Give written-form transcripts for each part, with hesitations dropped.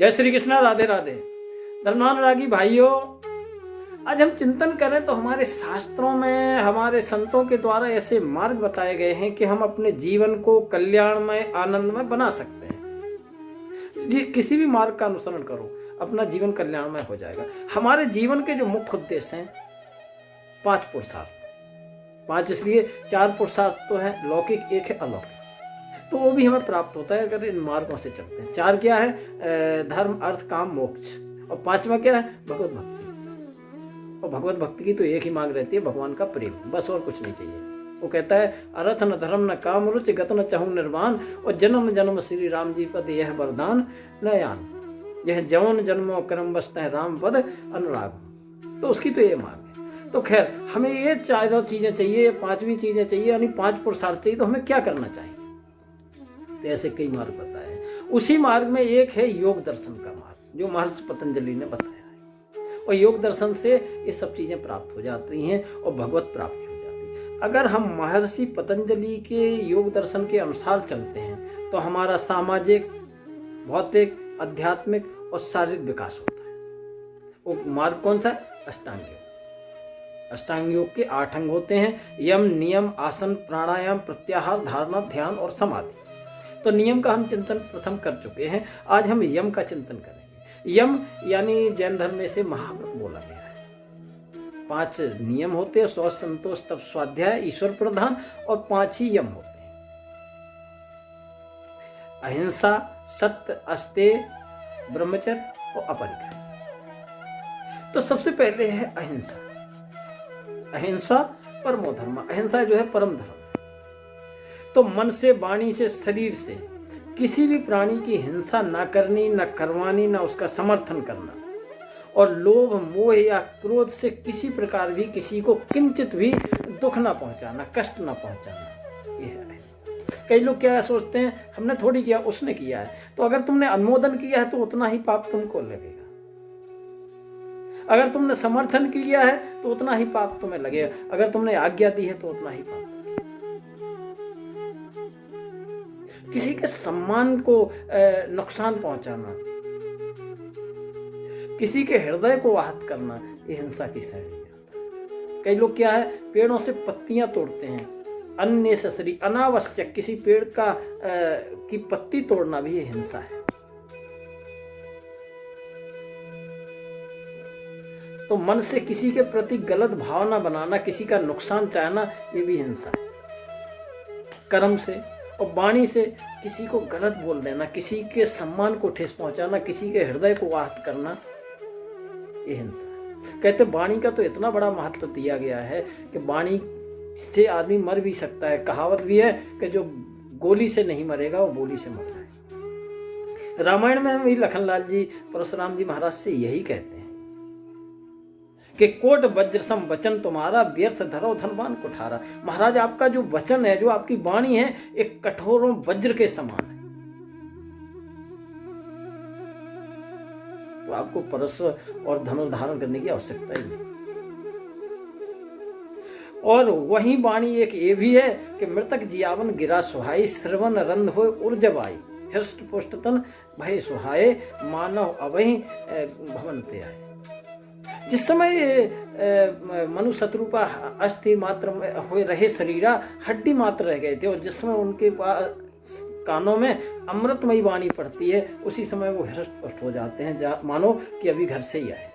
जय श्री कृष्णा, राधे राधे। धर्मानुरागी भाइयों, आज हम चिंतन करें तो हमारे शास्त्रों में, हमारे संतों के द्वारा ऐसे मार्ग बताए गए हैं कि हम अपने जीवन को कल्याणमय, आनंदमय बना सकते हैं। किसी भी मार्ग का अनुसरण करो, अपना जीवन कल्याणमय हो जाएगा। हमारे जीवन के जो मुख्य उद्देश्य हैं 5 पुरुषार्थ। 5 इसलिए, 4 पुरुषार्थ तो है लौकिक, 1 है अलौकिक, तो वो भी हमें प्राप्त होता है अगर इन मार्गों से चलते हैं। 4 क्या है? धर्म, अर्थ, काम, मोक्ष। और 5वां क्या है? भगवत भक्ति। और भगवत भक्ति की तो एक ही मांग रहती है, भगवान का प्रेम, बस और कुछ नहीं चाहिए। वो कहता है अर्थ न धर्म न काम रुचि गत न चाहूं निर्वाण, और जन्म जन्म श्री राम जी पद यह वरदान नयान, यह जवन जन्मों कर्म बसता है राम पद अनुराग। तो उसकी तो ये मांग है। तो खैर, हमें ये 4 चीजें चाहिए, 5वीं चीजें चाहिए, यानी 5 पुरुषार्थ चाहिए। तो हमें क्या करना चाहिए? तो ऐसे कई मार्ग बताए हैं। उसी मार्ग में एक है योग दर्शन का मार्ग, जो महर्षि पतंजलि ने बताया है। और योग दर्शन से ये सब चीजें प्राप्त हो जाती हैं और भगवत प्राप्ति हो जाती है। अगर हम महर्षि पतंजलि के योग दर्शन के अनुसार चलते हैं तो हमारा सामाजिक, भौतिक, आध्यात्मिक और शारीरिक विकास होता है। वो मार्ग कौन सा? अष्टांग योग। अष्टांग योग के 8 अंग होते हैं: यम, नियम, आसन, प्राणायाम, प्रत्याहार, धारणा, ध्यान और समाधि। तो नियम का हम चिंतन प्रथम कर चुके हैं। आज हम यम का चिंतन करेंगे। यम यानी जैन धर्म में से महाव्रत बोला गया है। 5 नियम होते हैं: शौच, संतोष, तप, स्वाध्याय, ईश्वर प्रधान, और 5 ही यम होते हैं: अहिंसा, सत्य, अस्तेय, ब्रह्मचर्य और अपरिग्रह। तो सबसे पहले है अहिंसा। अहिंसा परमो धर्म। अहिंसा जो है परम धर्म। तो मन से, वाणी से, शरीर से किसी भी प्राणी की हिंसा ना करनी, ना करवानी, ना उसका समर्थन करना। और लोभ, मोह या क्रोध से किसी प्रकार भी किसी को किंचित भी दुख ना पहुंचाना, कष्ट ना पहुंचाना। यह है। कई लोग क्या सोचते हैं, हमने थोड़ी किया, उसने किया है। तो अगर तुमने अनुमोदन किया है तो उतना ही पाप तुमको लगेगा। अगर तुमने समर्थन किया है तो उतना ही पाप तुम्हें लगेगा। अगर तुमने आज्ञा दी है तो उतना ही पाप। किसी के सम्मान को नुकसान पहुंचाना, किसी के हृदय को आहत करना, ये हिंसा की श्रेणी में आता है। कई लोग क्या है, पेड़ों से पत्तियां तोड़ते हैं, अननेसेसरी, अनावश्यक किसी पेड़ का की पत्ती तोड़ना भी ये हिंसा है। तो मन से किसी के प्रति गलत भावना बनाना, किसी का नुकसान चाहना, ये भी हिंसा है। कर्म से और वाणी से किसी को गलत बोल देना, किसी के सम्मान को ठेस पहुंचाना, किसी के हृदय को आहत करना, ये हिंसा है। कहते वाणी का तो इतना बड़ा महत्व दिया गया है कि वाणी से आदमी मर भी सकता है। कहावत भी है कि जो गोली से नहीं मरेगा वो बोली से मर जाए। रामायण में भी लखनलाल जी, परशुराम जी महाराज से यही कहते हैं कि कोट वज्र सम वचन तुम्हारा, व्यर्थ धरो धनवान कुठारा। महाराज, आपका जो वचन है, जो आपकी वाणी है, एक कठोरों वज्र के समान है। तो आपको परस्व और धनुष धारण करने की आवश्यकता ही नहीं। और वही वाणी एक ये भी है कि मृतक जियावन गिरा सुहाई, श्रवण रंध हो उर्जवाई, हृष्ट पुष्ट तन भय सुहाए, मानव अवहि भवन ते आए। जिस समय मनु शत्रुपा अस्थि मात्र हो रहे शरीरा, हड्डी मात्र रह गए थे, और जिस समय उनके कानों में अमृतमयी वाणी पड़ती है, उसी समय वो हृष्ट-पुष्ट हो जाते हैं, मानो कि अभी घर से ही आए।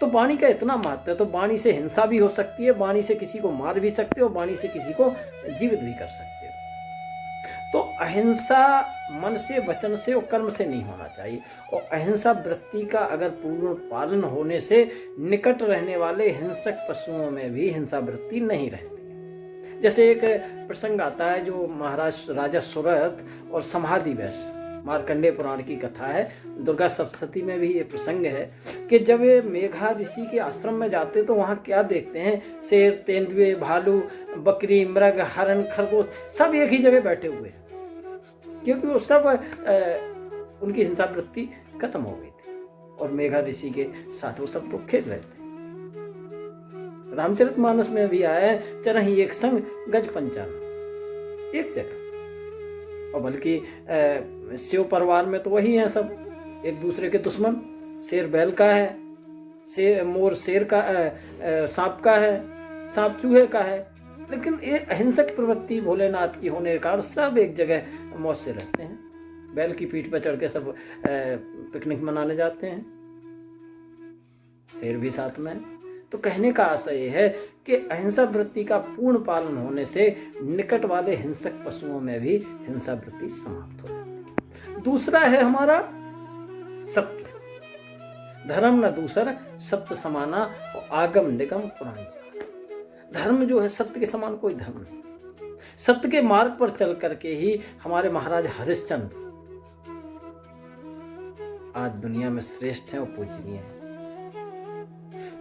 तो वाणी का इतना महत्व है। तो वाणी से हिंसा भी हो सकती है, वाणी से किसी को मार भी सकते हो, वाणी से किसी को जीवित भी कर सकते हो। तो अहिंसा मन से, वचन से और कर्म से नहीं होना चाहिए। और अहिंसा वृत्ति का अगर पूर्ण पालन होने से निकट रहने वाले हिंसक पशुओं में भी हिंसा वृत्ति नहीं रहती। जैसे एक प्रसंग आता है जो महाराज राजा सुरथ और समाधि वैस, मार्कंडेय पुराण की कथा है, दुर्गा सप्तशती में भी ये प्रसंग है कि जब ये मेघा ऋषि के आश्रम में जाते तो वहाँ क्या देखते हैं, शेर, तेंदुए, भालू, बकरी, मृग, हरण, खरगोश सब एक ही जगह बैठे हुए हैं, क्योंकि वो सब उनकी हिंसा वृत्ति खत्म हो गई थी और मेघा ऋषि के साथ वो सब तो खेल रहे थे। रामचरितमानस में भी आया है, चरहि एक संग गज पंचानन, एक जगह। और बल्कि शिव परिवार में तो वही है सब, एक दूसरे के दुश्मन। शेर बैल का है, मोर शेर का, सांप का है, सांप चूहे का है। लेकिन ये अहिंसक प्रवृत्ति भोलेनाथ की होने के कारण सब एक जगह मौज से रहते हैं। बैल की पीठ पर चढ़ के सब पिकनिक मनाने जाते हैं, शेर भी साथ में। तो कहने का आशय यह है कि अहिंसा वृत्ति का पूर्ण पालन होने से निकट वाले हिंसक पशुओं में भी हिंसा वृत्ति समाप्त हो जाती है। दूसरा है हमारा सत्य। धर्म न दूसर सत्य समाना और आगम निगम पुराण। धर्म जो है सत्य के समान कोई धर्म नहीं। सत्य के मार्ग पर चल करके ही हमारे महाराज हरिश्चंद्र आज दुनिया में श्रेष्ठ हैं और पूजनीय हैं।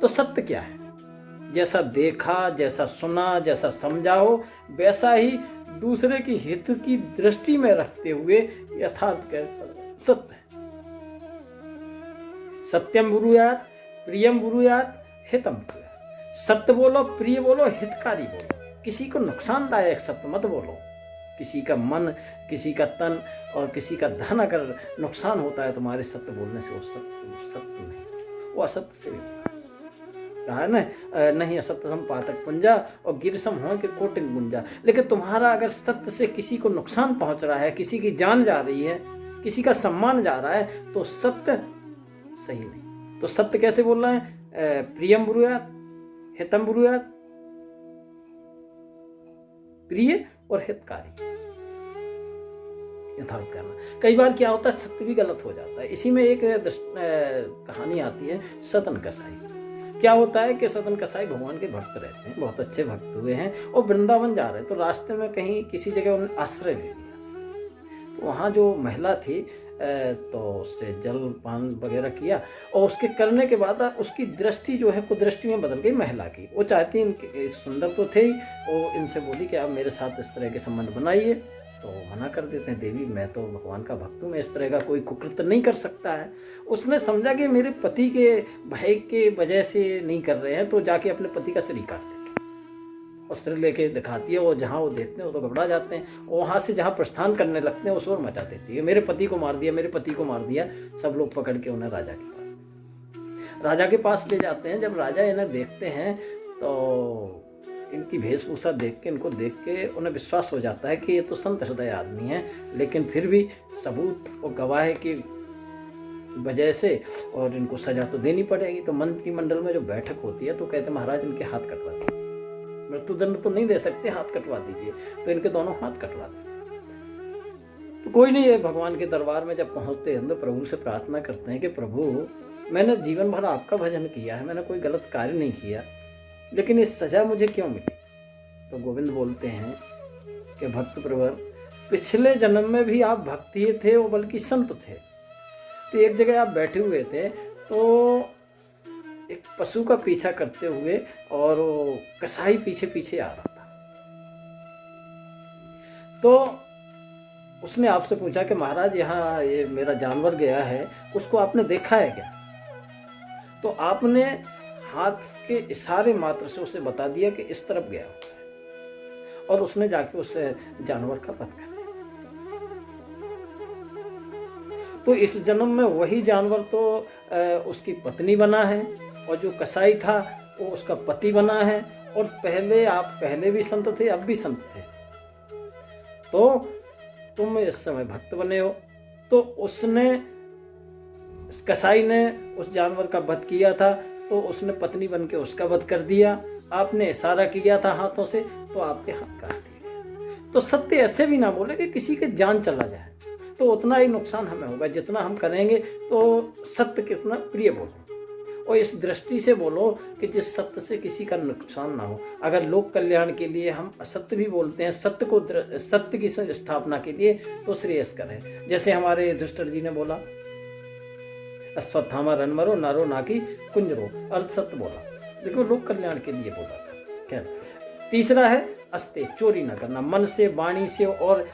तो सत्य क्या है? जैसा देखा, जैसा सुना, जैसा समझा हो, वैसा ही दूसरे की हित की दृष्टि में रखते हुए यथार्थ सत्य है। सत्यम ब्रूयात, प्रियम ब्रूयात, हितम ब्रूयात। सत्य बोलो, प्रिय बोलो, हितकारी बोलो। किसी को नुकसानदायक सत्य मत बोलो। किसी का मन, किसी का तन और किसी का धन अगर नुकसान होता है तुम्हारे सत्य बोलने से, वो सत्य नहीं, वो असत्य से भी कहा है ना, नहीं असत्य सम पातक पुंजा और गिरसम हो के कोटिंग गुंजा। लेकिन तुम्हारा अगर सत्य से किसी को नुकसान पहुंच रहा है, किसी की जान जा रही है, किसी का सम्मान जा रहा है, तो सत्य सही नहीं। तो सत्य कैसे बोल रहा है? प्रियम ब्रूयात, हितम ब्रूयात, प्रिय और हितकारी यथार्थ करना। कई बार क्या होता है, सत्य भी गलत हो जाता है। इसी में एक कहानी आती है सतन कसाई। क्या होता है कि सतन कसाई भगवान के भक्त रहते हैं, बहुत अच्छे भक्त हुए हैं और वृंदावन जा रहे हैं। तो रास्ते में कहीं किसी जगह उन्होंने आश्रय ले लिया। तो वहाँ जो महिला थी तो उससे जल पान वगैरह किया और उसके करने के बाद उसकी दृष्टि जो है कुदृष्टि में बदल गई महिला की। वो चाहती इनके सुंदर तो थे ही, वो इनसे बोली कि आप मेरे साथ इस तरह के संबंध बनाइए। तो मना कर देते हैं, देवी मैं तो भगवान का भक्त हूँ, मैं इस तरह का कोई कुकृत्य नहीं कर सकता है। उसने समझा कि मेरे पति के भय के वजह से नहीं कर रहे हैं, तो जाके अपने पति का शरीर काट देते और सिर लेके दिखाती है। वो जहाँ वो देखते हैं वो तो घबरा जाते हैं और वहाँ से जहाँ प्रस्थान करने लगते हैं वो शोर मचा देती है, मेरे पति को मार दिया, मेरे पति को मार दिया। सब लोग पकड़ के उन्हें राजा के पास ले जाते हैं। जब राजा इन्हें देखते हैं तो इनकी वेशभूषा देख के, इनको देख के उन्हें विश्वास हो जाता है कि ये तो संत हृदय आदमी है। लेकिन फिर भी सबूत और गवाह की वजह से और इनको सजा तो देनी पड़ेगी। तो मंत्रिमंडल में जो बैठक होती है तो कहते महाराज इनके हाथ कटवा दीजिए, मृत्युदंड तो नहीं दे सकते, हाथ कटवा दीजिए। तो इनके दोनों हाथ कटवा दिए। तो कोई नहीं है, भगवान के दरबार में जब पहुंचते हैं तो प्रभु से प्रार्थना करते हैं कि प्रभु मैंने जीवन भर आपका भजन किया है, मैंने कोई गलत कार्य नहीं किया, लेकिन ये सजा मुझे क्यों मिली? तो गोविंद बोलते हैं कि भक्त प्रवर, पिछले जन्म में भी आप भक्त ही थे, वो बल्कि संत थे। तो एक जगह आप बैठे हुए थे तो एक पशु का पीछा करते हुए और वो कसाई पीछे पीछे आ रहा था। तो उसने आपसे पूछा कि महाराज यहाँ ये मेरा जानवर गया है, उसको आपने देखा है क्या? तो आपने हाथ के इशारे मात्र से उसे बता दिया कि इस तरफ गया और उसने जाके उस जानवर का वध कर दिया। तो इस जन्म में वही जानवर तो उसकी पत्नी बना है और जो कसाई था वो उसका पति बना है। और पहले आप पहले भी संत थे, अब भी संत थे, तो तुम इस समय भक्त बने हो। तो उसने, कसाई ने उस जानवर का वध किया था तो उसने पत्नी बन के उसका वध कर दिया। आपने इशारा किया था हाथों से तो आपके हाथ काट दिए। तो सत्य ऐसे भी ना बोले कि किसी के जान चला जाए, तो उतना ही नुकसान हमें होगा जितना हम करेंगे। तो सत्य कितना प्रिय बोलो और इस दृष्टि से बोलो कि जिस सत्य से किसी का नुकसान ना हो। अगर लोक कल्याण के लिए हम असत्य भी बोलते हैं, सत्य की स्थापना के लिए, तो श्रेयस्कर है। जैसे हमारे युधिष्ठिर जी ने बोला, अश्वत्थामा रनमरो नारो नाकी कुंजरो, अर्थ सत्य बोला, देखो लोक कल्याण के लिए बोला था। क्या? तीसरा है अस्ते, चोरी न करना, मन से, वाणी से और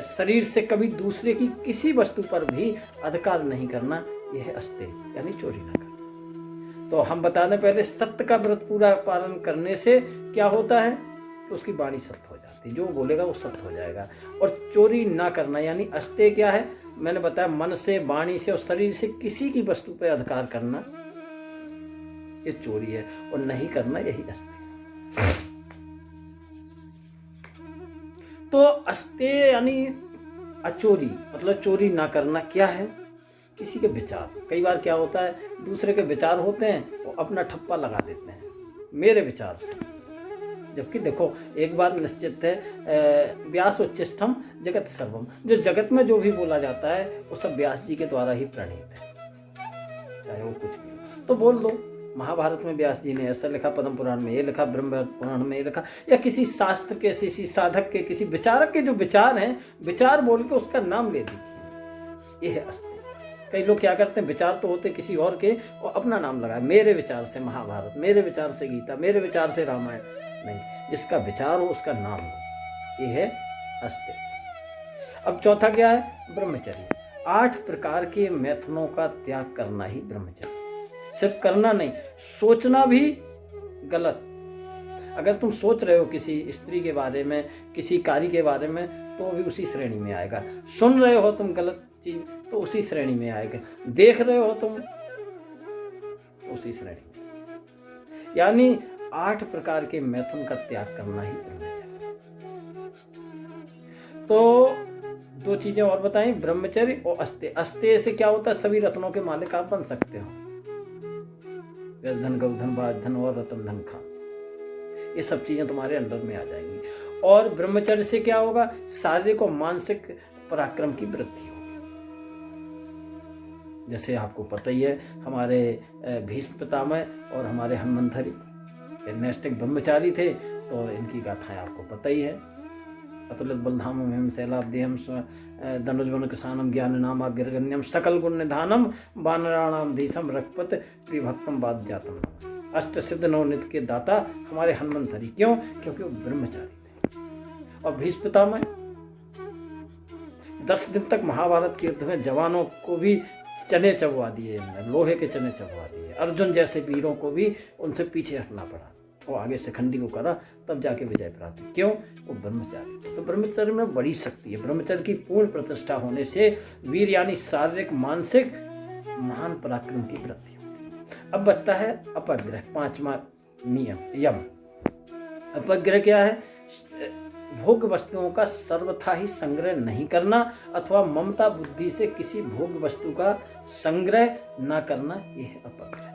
शरीर से कभी दूसरे की किसी वस्तु पर भी अधिकार नहीं करना, यह है अस्ते, यानी चोरी न करना। तो हम बताने पहले सत्य का व्रत पूरा पालन करने से क्या होता है, तो उसकी वाणी सत्य हो जाती है, जो बोलेगा वो सत्य हो जाएगा। और चोरी ना करना यानी अस्ते क्या है, मैंने बताया मन से, वाणी से और शरीर से किसी की वस्तु पर अधिकार करना ये चोरी है, और नहीं करना यही अस्ते है। तो अस्ते यानी अचोरी, मतलब चोरी ना करना क्या है? किसी के विचार। कई बार क्या होता है, दूसरे के विचार होते हैं वो अपना ठप्पा लगा देते हैं मेरे विचार से, जबकि देखो एक बात निश्चित है, व्यास उच्चिष्टम जगत सर्वम, जो जगत में जो भी बोला जाता है वो सब व्यास जी के द्वारा ही प्रणीत है, चाहे वो कुछ भी हो। तो बोल दो, महाभारत में व्यास जी ने ऐसा लिखा, पद्म पुराण में ये लिखा, ब्रह्म पुराण में ये लिखा, या किसी शास्त्र के, किसी साधक के, किसी विचारक के जो विचार हैं, विचार बोल के उसका नाम ले दीजिए, ये है अस्ते। कई लोग क्या करते हैं, विचार तो होते किसी और के और अपना नाम लगाए, मेरे विचार से महाभारत, मेरे विचार से गीता, मेरे विचार से रामायण। नहीं, जिसका विचार हो उसका नाम हो, ये है अस्ते। अब चौथा क्या है? ब्रह्मचर्य। 8 प्रकार के मैथुनों का त्याग करना ही ब्रह्मचर्य। सिर्फ करना नहीं, सोचना भी गलत। अगर तुम सोच रहे हो किसी स्त्री के बारे में, किसी कार्य के बारे में, तो भी उसी श्रेणी में आएगा। सुन रहे हो तुम गलत चीज, तो उसी श्रेणी में आएगा। देख रहे हो तुम, तो उसी श्रेणी में। यानी 8 प्रकार के मैथुन का त्याग करना ही ब्रह्मचर्य। तो 2 चीजें और बताएं, ब्रह्मचर्य और अस्ते। अस्ते से क्या होता है? सभी रत्नों के मालिक आप बन सकते हो, धन, गौधन, बाधन और रतन धन खा, ये सब चीजें तुम्हारे अंडर में आ जाएंगी। और ब्रह्मचर्य से क्या होगा? शारीरिक और मानसिक पराक्रम की वृद्धि होगी। जैसे आपको पता ही है, हमारे भीष्म पितामह और हमारे हनुमंथरी नैष्ठिक ब्रह्मचारी थे, तो इनकी गाथाएं आपको पता ही है। अतुलित बलधामम हेम शैलाब्देहम धनुर्वन किसानम ज्ञान नाम गिरगण्यम सकल गुण निधानम वानराणाम धीसम रघुपत प्रिभक्तम बाद जातम। अष्ट सिद्ध नवनित के दाता हमारे हनुमंथरी। क्यों? क्योंकि वो ब्रह्मचारी थे। और भीष्म पितामह 10 दिन तक महाभारत के युद्ध में जवानों को भी चने चबवा दिए, लोहे के चने चबवा दिए। अर्जुन जैसे वीरों को भी उनसे पीछे हटना पड़ा, वो आगे शिखंडी को करा, तब जाके विजय प्राप्त। क्यों? वो ब्रह्मचारी थे। तो ब्रह्मचर्य में बड़ी शक्ति है। ब्रह्मचर्य की पूर्ण प्रतिष्ठा होने से वीर यानी शारीरिक मानसिक महान पराक्रम की वृद्धि होती है। अब बचता है अपग्रह, 5वां नियम, यम। अपग्रह क्या है? भोग वस्तुओं का सर्वथा ही संग्रह नहीं करना, अथवा ममता बुद्धि से किसी भोग वस्तु का संग्रह न करना, यह है अपग्रह।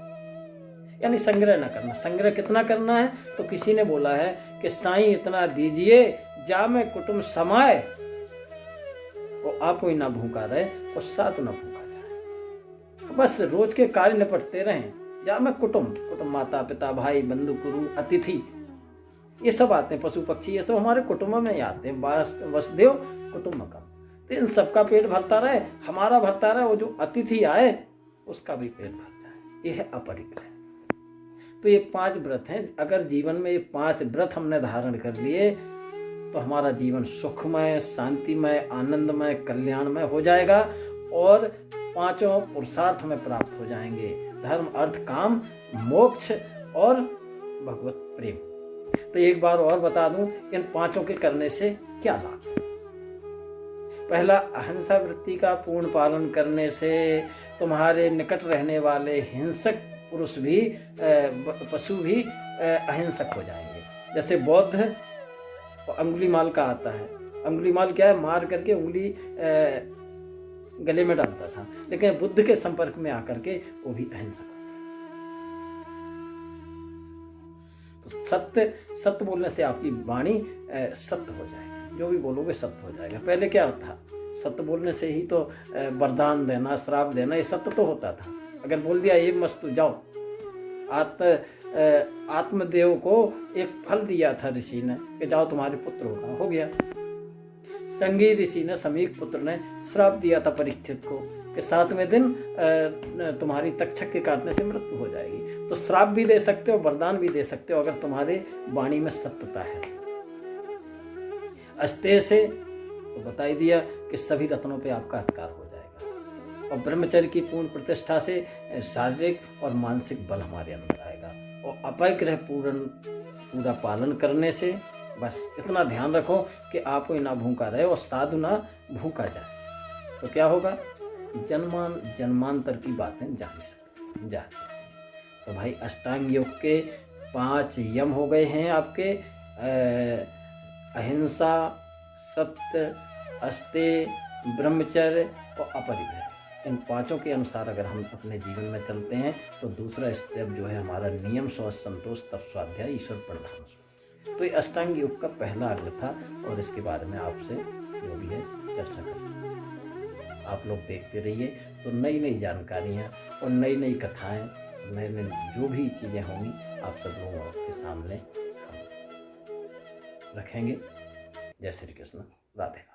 यानी संग्रह न करना। संग्रह कितना करना है? तो किसी ने बोला है कि साईं इतना दीजिए जा में कुटुंब समाए, और आप ही ना भूखा रहे और साथ ना भूखा जाए। बस रोज के कार्य निपटते रहें। जा में कुटुंब, माता पिता भाई बंधु गुरु अतिथि ये सब आते हैं, पशु पक्षी ये सब हमारे कुटुंब में ही आते हैं। वसुदेव कुटुंबकम। तो इन सबका पेट भरता रहे, हमारा भरता रहे, वो जो अतिथि आए उसका भी पेट भर जाए, ये है अपरिग्रह। तो ये 5 व्रत हैं। अगर जीवन में ये 5 व्रत हमने धारण कर लिए तो हमारा जीवन सुखमय, शांतिमय, आनंदमय, कल्याणमय हो जाएगा, और 5 पुरुषार्थ में प्राप्त हो जाएंगे। धर्म, अर्थ, काम, मोक्ष और भगवत प्रेम। तो एक बार और बता दूं, इन 5 के करने से क्या लाभ। पहला, अहिंसा वृत्ति का पूर्ण पालन करने से तुम्हारे निकट रहने वाले हिंसक पुरुष भी, पशु भी अहिंसक हो जाएंगे। जैसे बौद्ध अंगुलीमाल का आता है। अंगुलीमाल क्या है? मार करके उंगली गले में डालता था, लेकिन बुद्ध के संपर्क में आकर के वो भी अहिंसक हो गया। तो सत्य बोलने से आपकी वाणी सत्य हो जाएगी, जो भी बोलोगे सत्य हो जाएगा। पहले क्या था? सत्य बोलने से ही तो वरदान देना, श्राप देना, ये सत्य तो होता था। अगर बोल दिया ये मस्तु जाओ, आत्मदेव को एक फल दिया था ऋषि ने कि जाओ तुम्हारे पुत्र होगा, हो गया। संगी ऋषि ने, समीक पुत्र ने श्राप दिया था परीक्षित को कि 7वें दिन तुम्हारी तक्षक के काटने से मृत्यु हो जाएगी। तो श्राप भी दे सकते हो, वरदान भी दे सकते हो, अगर तुम्हारे वाणी में सत्यता है। अस्तेय से तो बता ही दिया कि सभी रत्नों पे आपका अधिकार हो जाएगा। और ब्रह्मचर्य की पूर्ण प्रतिष्ठा से शारीरिक और मानसिक बल हमारे अंदर आएगा। और अपग्रह पूरा पालन करने से बस इतना ध्यान रखो कि आप ही ना भूखा रहे और साधु ना भूखा जाए। तो क्या होगा, जन्मांतर की बातें जानी जाती हैं। तो भाई अष्टांग योग के 5 यम हो गए हैं आपके, अहिंसा, सत्य, अस्तेय, ब्रह्मचर्य और अपरिग्रह। इन 5 के अनुसार अगर हम अपने जीवन में चलते हैं तो दूसरा स्टेप जो है हमारा नियम, शौच, संतोष, तप, स्वाध्याय, ईश्वर प्रधान। तो ये अष्टांग योग का पहला अंग था और इसके बारे में आपसे जो भी है चर्चा कर। आप लोग देखते रहिए तो नई नई जानकारियाँ और नई नई कथाएँ, नए नए जो भी चीज़ें होंगी आप सब लोगों के सामने हम रखेंगे। जय श्री कृष्ण, राधे।